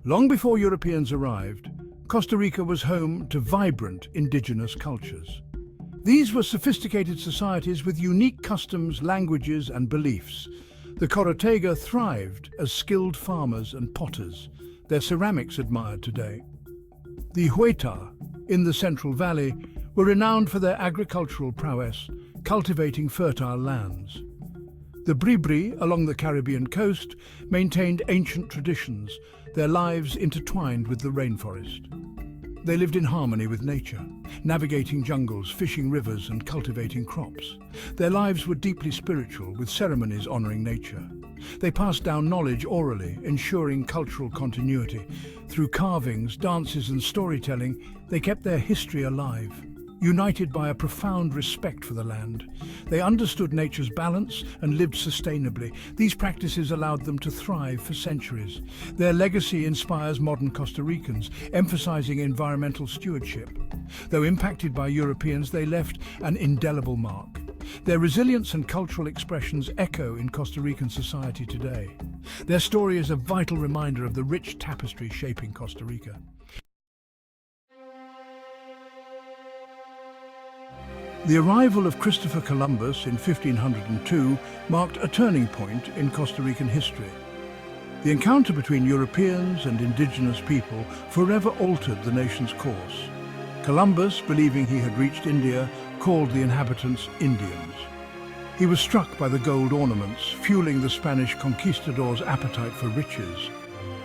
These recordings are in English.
Long before Europeans arrived, Costa Rica was home to vibrant indigenous cultures. These were sophisticated societies with unique customs, languages, and beliefs. The Corotega thrived as skilled farmers and potters, their ceramics admired today. The Hueta, in the Central Valley, were renowned for their agricultural prowess, cultivating fertile lands. The Bribri, along the Caribbean coast, maintained ancient traditions, their lives intertwined with the rainforest. They lived in harmony with nature, navigating jungles, fishing rivers, and cultivating crops. Their lives were deeply spiritual, with ceremonies honoring nature. They passed down knowledge orally, ensuring cultural continuity. Through carvings, dances, and storytelling, they kept their history alive. United by a profound respect for the land, they understood nature's balance and lived sustainably. These practices allowed them to thrive for centuries. Their legacy inspires modern Costa Ricans, emphasizing environmental stewardship. Though impacted by Europeans, they left an indelible mark. Their resilience and cultural expressions echo in Costa Rican society today. Their story is a vital reminder of the rich tapestry shaping Costa Rica. The arrival of Christopher Columbus in 1502 marked a turning point in Costa Rican history. The encounter between Europeans and indigenous people forever altered the nation's course. Columbus, believing he had reached India, called the inhabitants Indians. He was struck by the gold ornaments, fueling the Spanish conquistadors' appetite for riches.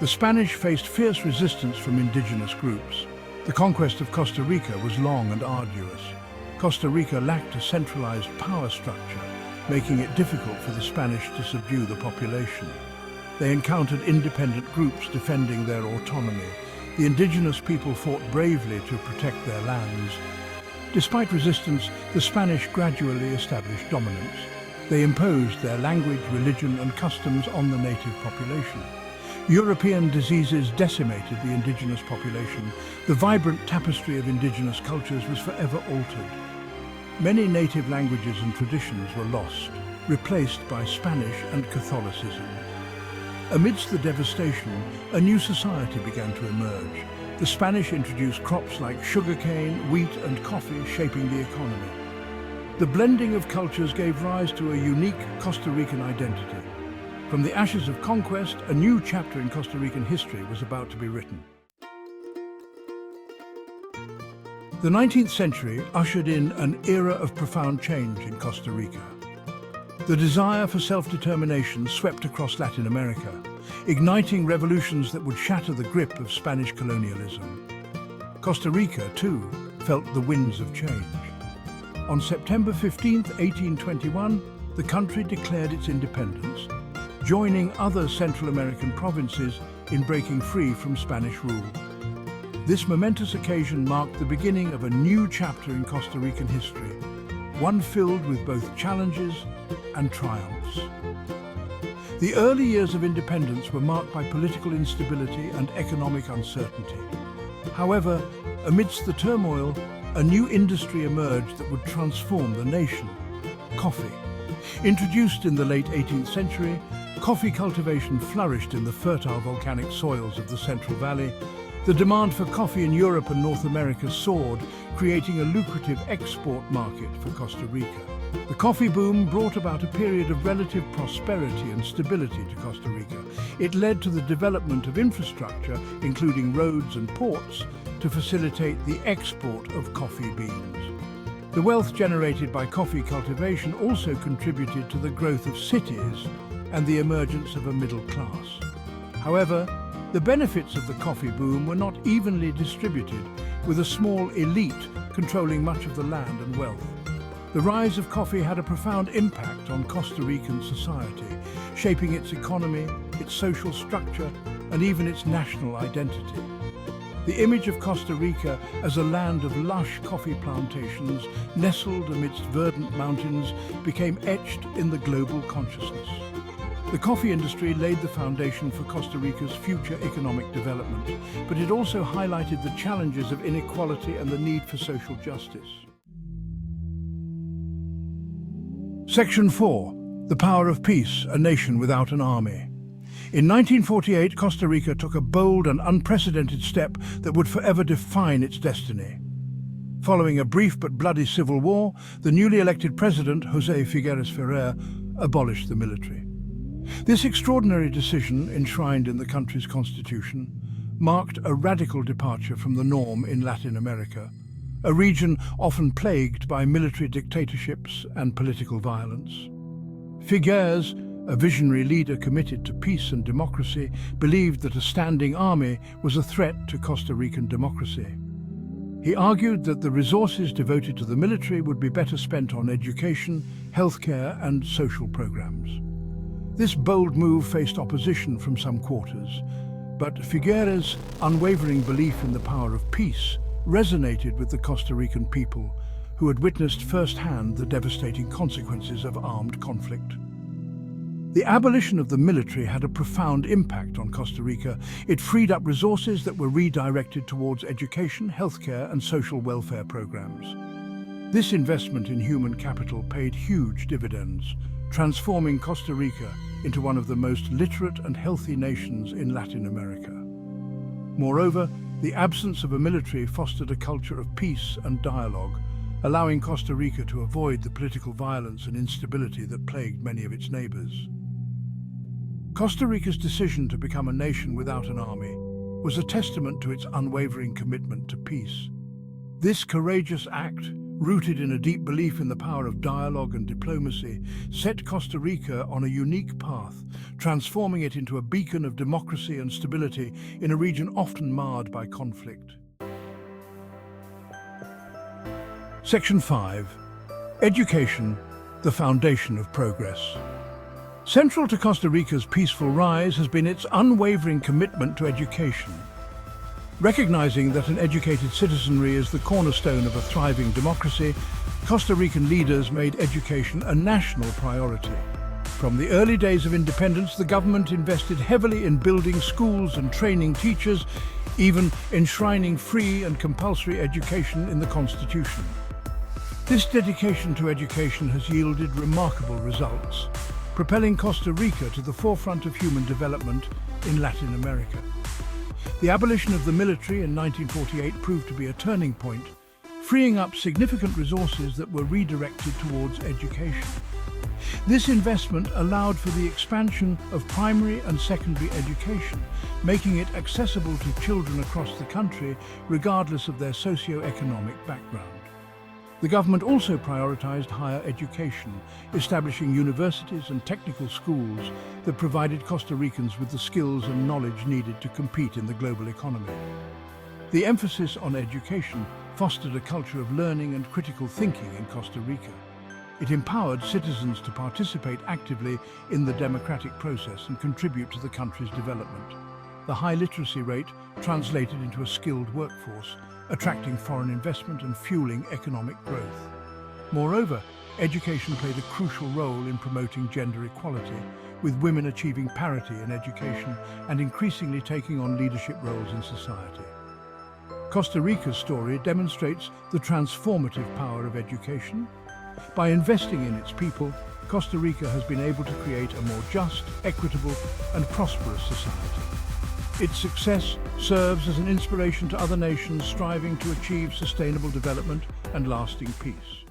The Spanish faced fierce resistance from indigenous groups. The conquest of Costa Rica was long and arduous. Costa Rica lacked a centralized power structure, making it difficult for the Spanish to subdue the population. They encountered independent groups defending their autonomy. The indigenous people fought bravely to protect their lands. Despite resistance, the Spanish gradually established dominance. They imposed their language, religion, and customs on the native population. European diseases decimated the indigenous population. The vibrant tapestry of indigenous cultures was forever altered. Many native languages and traditions were lost, replaced by Spanish and Catholicism. Amidst the devastation, a new society began to emerge. The Spanish introduced crops like sugarcane, wheat, and coffee, shaping the economy. The blending of cultures gave rise to a unique Costa Rican identity. From the ashes of conquest, a new chapter in Costa Rican history was about to be written. The 19th century ushered in an era of profound change in Costa Rica. The desire for self-determination swept across Latin America, igniting revolutions that would shatter the grip of Spanish colonialism. Costa Rica, too, felt the winds of change. On September 15, 1821, the country declared its independence, joining other Central American provinces in breaking free from Spanish rule. This momentous occasion marked the beginning of a new chapter in Costa Rican history, one filled with both challenges and triumphs. The early years of independence were marked by political instability and economic uncertainty. However, amidst the turmoil, a new industry emerged that would transform the nation: coffee. Introduced in the late 18th century, coffee cultivation flourished in the fertile volcanic soils of the Central Valley. The demand for coffee in Europe and North America soared, creating a lucrative export market for Costa Rica. The coffee boom brought about a period of relative prosperity and stability to Costa Rica. It led to the development of infrastructure, including roads and ports, to facilitate the export of coffee beans. The wealth generated by coffee cultivation also contributed to the growth of cities and the emergence of a middle class. However, the benefits of the coffee boom were not evenly distributed, with a small elite controlling much of the land and wealth. The rise of coffee had a profound impact on Costa Rican society, shaping its economy, its social structure, and even its national identity. The image of Costa Rica as a land of lush coffee plantations, nestled amidst verdant mountains, became etched in the global consciousness. The coffee industry laid the foundation for Costa Rica's future economic development, but it also highlighted the challenges of inequality and the need for social justice. Section 4. The Power of Peace, a Nation Without an Army. In 1948, Costa Rica took a bold and unprecedented step that would forever define its destiny. Following a brief but bloody civil war, the newly elected president, José Figueres Ferrer, abolished the military. This extraordinary decision, enshrined in the country's constitution, marked a radical departure from the norm in Latin America, a region often plagued by military dictatorships and political violence. Figueres, a visionary leader committed to peace and democracy, believed that a standing army was a threat to Costa Rican democracy. He argued that the resources devoted to the military would be better spent on education, healthcare, and social programs. This bold move faced opposition from some quarters, but Figueres' unwavering belief in the power of peace resonated with the Costa Rican people, who had witnessed firsthand the devastating consequences of armed conflict. The abolition of the military had a profound impact on Costa Rica. It freed up resources that were redirected towards education, healthcare, and social welfare programs. This investment in human capital paid huge dividends, transforming Costa Rica into one of the most literate and healthy nations in Latin America. Moreover, the absence of a military fostered a culture of peace and dialogue, allowing Costa Rica to avoid the political violence and instability that plagued many of its neighbors. Costa Rica's decision to become a nation without an army was a testament to its unwavering commitment to peace. This courageous act, rooted in a deep belief in the power of dialogue and diplomacy, set Costa Rica on a unique path, transforming it into a beacon of democracy and stability in a region often marred by conflict. Section 5. Education, the foundation of progress. Central to Costa Rica's peaceful rise has been its unwavering commitment to education. Recognizing that an educated citizenry is the cornerstone of a thriving democracy, Costa Rican leaders made education a national priority. From the early days of independence, the government invested heavily in building schools and training teachers, even enshrining free and compulsory education in the Constitution. This dedication to education has yielded remarkable results, propelling Costa Rica to the forefront of human development in Latin America. The abolition of the military in 1948 proved to be a turning point, freeing up significant resources that were redirected towards education. This investment allowed for the expansion of primary and secondary education, making it accessible to children across the country regardless of their socio-economic background. The government also prioritized higher education, establishing universities and technical schools that provided Costa Ricans with the skills and knowledge needed to compete in the global economy. The emphasis on education fostered a culture of learning and critical thinking in Costa Rica. It empowered citizens to participate actively in the democratic process and contribute to the country's development. The high literacy rate translated into a skilled workforce, attracting foreign investment and fueling economic growth. Moreover, education played a crucial role in promoting gender equality, with women achieving parity in education and increasingly taking on leadership roles in society. Costa Rica's story demonstrates the transformative power of education. By investing in its people, Costa Rica has been able to create a more just, equitable, and prosperous society. Its success serves as an inspiration to other nations striving to achieve sustainable development and lasting peace.